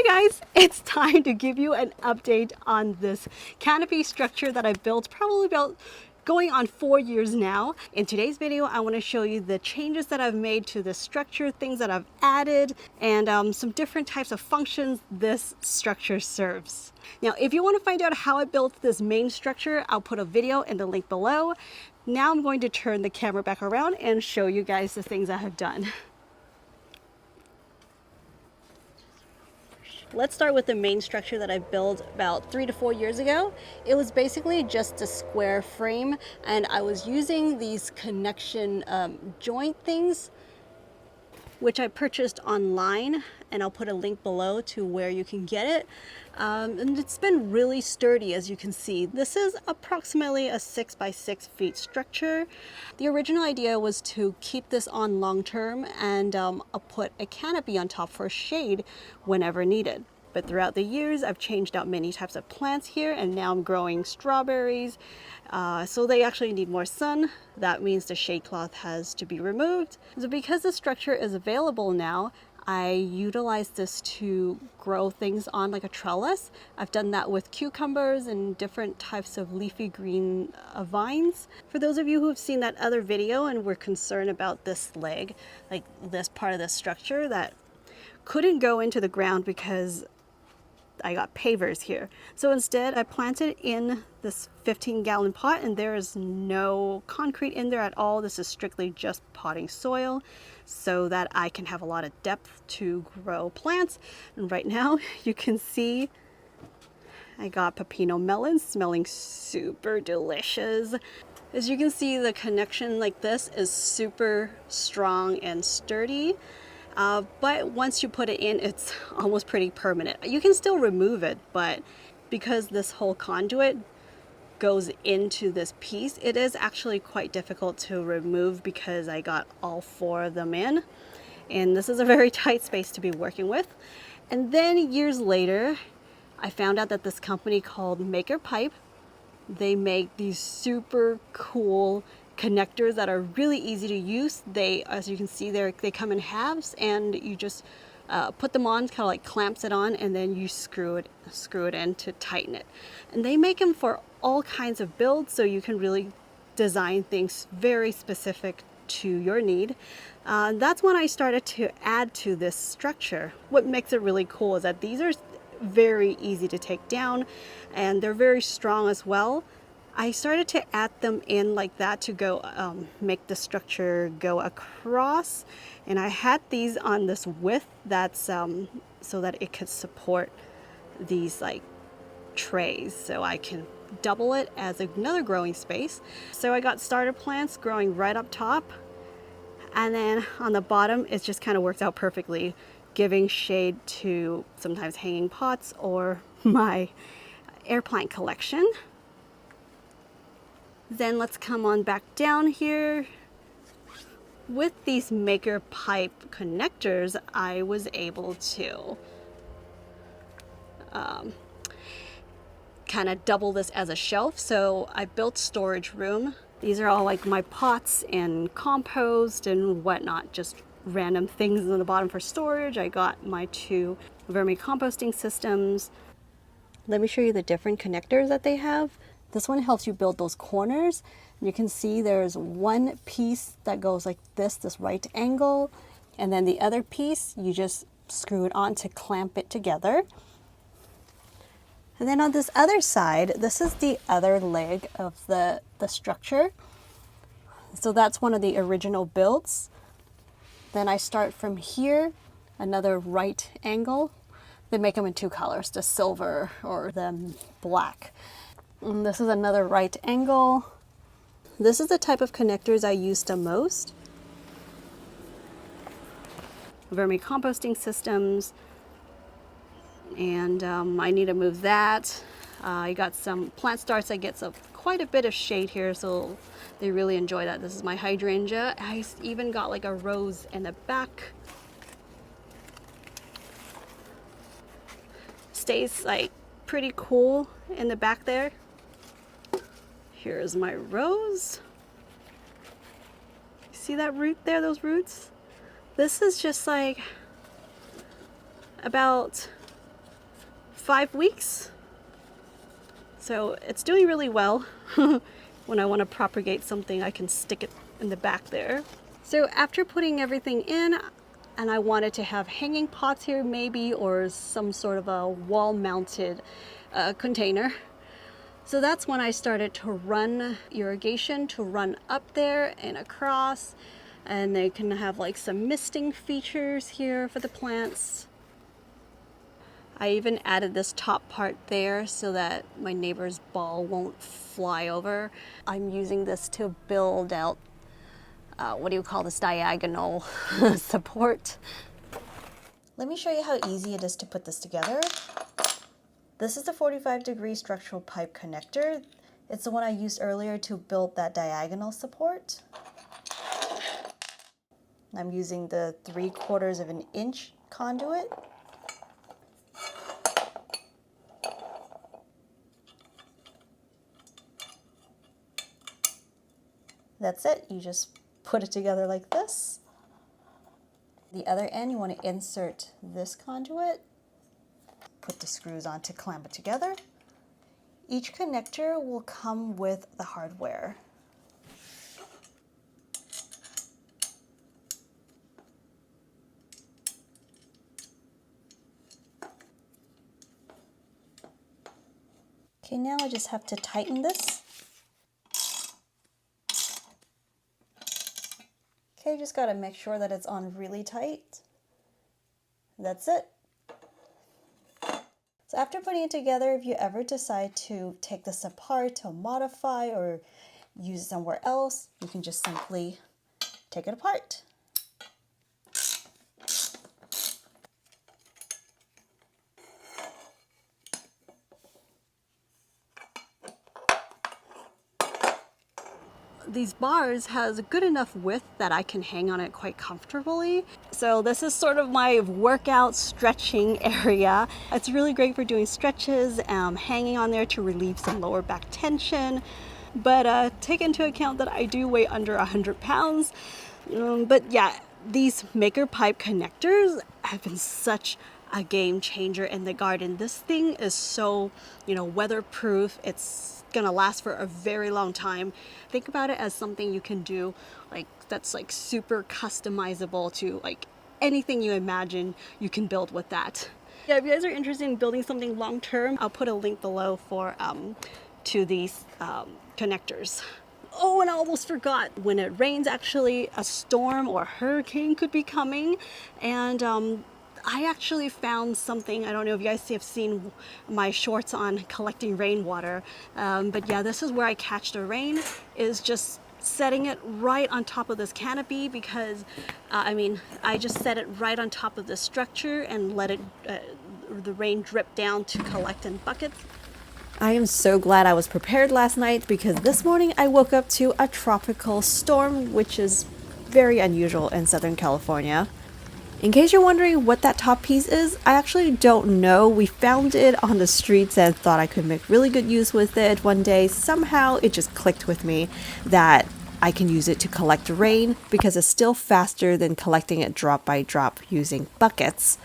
guys, it's time to give you an update on this canopy structure that I've built probably about going on 4 years now. In today's video, I want to show you the changes that I've made to this structure, things that I've added, and some different types of functions this structure serves. Now, if you want to find out how I built this main structure, I'll put a video in the link below. Now I'm going to turn the camera back around and show you guys the things I have done. Let's start with the main structure that I built about 3 to 4 years ago. It was basically just a square frame, and I was using these connection joint things, which I purchased online, and I'll put a link below to where you can get it. And it's been really sturdy, as you can see. This is approximately a 6 by 6 feet structure. The original idea was to keep this on long term, and I'll put a canopy on top for shade whenever needed. But throughout the years, I've changed out many types of plants here, and now I'm growing strawberries. So they actually need more sun. That means the shade cloth has to be removed. So because the structure is available now, I utilize this to grow things on like a trellis. I've done that with cucumbers and different types of leafy green vines. For those of you who have seen that other video and were concerned about this leg, like this part of the structure that couldn't go into the ground because I got pavers here. So instead I planted in this 15-gallon pot, and there is no concrete in there at all. This is strictly just potting soil so that I can have a lot of depth to grow plants. And right now you can see I got pepino melons smelling super delicious. As you can see, the connection like this is super strong and sturdy. But once you put it in, it's almost pretty permanent. You can still remove it, but because this whole conduit goes into this piece, it is actually quite difficult to remove because I got all 4 of them in. And this is a very tight space to be working with. And then years later, I found out that this company called MakerPipe, they make these super cool connectors that are really easy to use. They, as you can see there, they come in halves, and you just put them on, kind of like clamps it on, and then you screw it in to tighten it. And they make them for all kinds of builds, so you can really design things very specific to your need. That's when I started to add to this structure. What makes it really cool is that these are very easy to take down, and they're very strong as well. I started to add them in like that to go make the structure go across, and I had these on this width that's so that it could support these like trays, so I can double it as another growing space. So I got starter plants growing right up top, and then on the bottom it just kind of works out perfectly, giving shade to sometimes hanging pots or my air plant collection. Then let's come on back down here. With these MakerPipe connectors, I was able to kind of double this as a shelf. So I built storage room. These are all like my pots and compost and whatnot, just random things on the bottom for storage. I got my 2 vermicomposting systems. Let me show you the different connectors that they have. This one helps you build those corners. You can see there's one piece that goes like this right angle, and then the other piece, you just screw it on to clamp it together. And then on this other side, this is the other leg of the structure. So that's one of the original builds. Then I start from here, another right angle. They make them in 2 colors, the silver or the black. And this is another right angle. This is the type of connectors I use the most. Vermicomposting systems, and I need to move that. I got some plant starts that gets quite a bit of shade here, so they really enjoy that. This is my hydrangea. I even got like a rose in the back. Stays like pretty cool in the back there. Here's my rose. See that root there, those roots? This is just like about 5 weeks. So it's doing really well. When I want to propagate something, I can stick it in the back there. So after putting everything in, and I wanted to have hanging pots here maybe, or some sort of a wall-mounted container. So that's when I started to run irrigation to run up there and across. And they can have like some misting features here for the plants. I even added this top part there so that my neighbor's ball won't fly over. I'm using this to build out, what do you call this, diagonal support. Let me show you how easy it is to put this together. This is the 45-degree structural pipe connector. It's the one I used earlier to build that diagonal support. I'm using the 3/4 of an inch conduit. That's it, you just put it together like this. The other end, you want to insert this conduit, put the screws on to clamp it together. Each connector will come with the hardware. Okay, now I just have to tighten this. Okay, just gotta make sure that it's on really tight. That's it. So after putting it together, if you ever decide to take this apart to modify or use it somewhere else, you can just simply take it apart. These bars has a good enough width that I can hang on it quite comfortably. So this is sort of my workout stretching area. It's really great for doing stretches, hanging on there to relieve some lower back tension. But take into account that I do weigh under 100 pounds. But yeah, these MakerPipe connectors have been such a game changer in the garden. This thing is so, weatherproof. It's gonna last for a very long time. Think about it as something you can do that's super customizable to anything you imagine you can build with that. Yeah, if you guys are interested in building something long term, I'll put a link below for to these connectors. Oh, and I almost forgot, when it rains, actually a storm or hurricane could be coming, and I actually found something. I don't know if you guys have seen my shorts on collecting rainwater, but yeah, this is where I catch the rain, is just setting it right on top of this canopy, because I just set it right on top of the structure and let it the rain drip down to collect in buckets. I am so glad I was prepared last night, because this morning I woke up to a tropical storm, which is very unusual in Southern California. In case you're wondering what that top piece is, I actually don't know. We found it on the streets and thought I could make really good use with it one day. Somehow it just clicked with me that I can use it to collect rain, because it's still faster than collecting it drop by drop using buckets.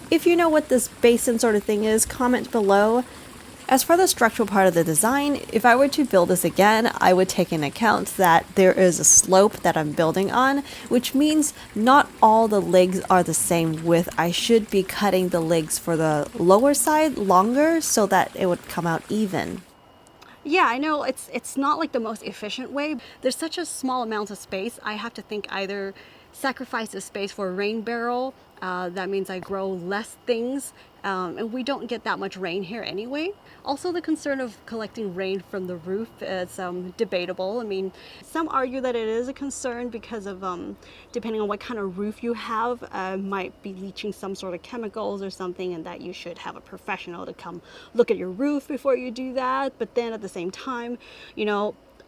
If you know what this basin sort of thing is, comment below. As for the structural part of the design, if I were to build this again, I would take into account that there is a slope that I'm building on, which means not all the legs are the same width. I should be cutting the legs for the lower side longer so that it would come out even. Yeah, I know it's not like the most efficient way. There's such a small amount of space. I have to think either sacrifice the space for a rain barrel. That means I grow less things, and we don't get that much rain here anyway. Also, the concern of collecting rain from the roof is debatable. I mean, some argue that it is a concern because of, depending on what kind of roof you have, might be leaching some sort of chemicals or something, and that you should have a professional to come look at your roof before you do that. But then at the same time,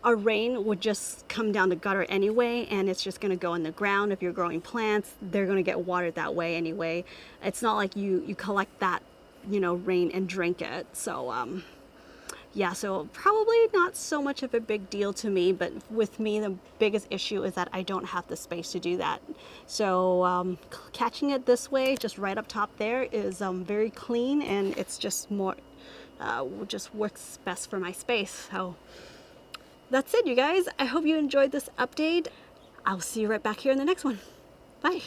our rain would just come down the gutter anyway, and it's just going to go in the ground. If you're growing plants, they're going to get watered that way anyway. It's not like you collect that rain and drink it. So yeah, so probably not so much of a big deal to me, but with me, the biggest issue is that I don't have the space to do that. So catching it this way, just right up top there, is very clean, and it's just more, just works best for my space. So that's it, you guys. I hope you enjoyed this update. I'll see you right back here in the next one. Bye.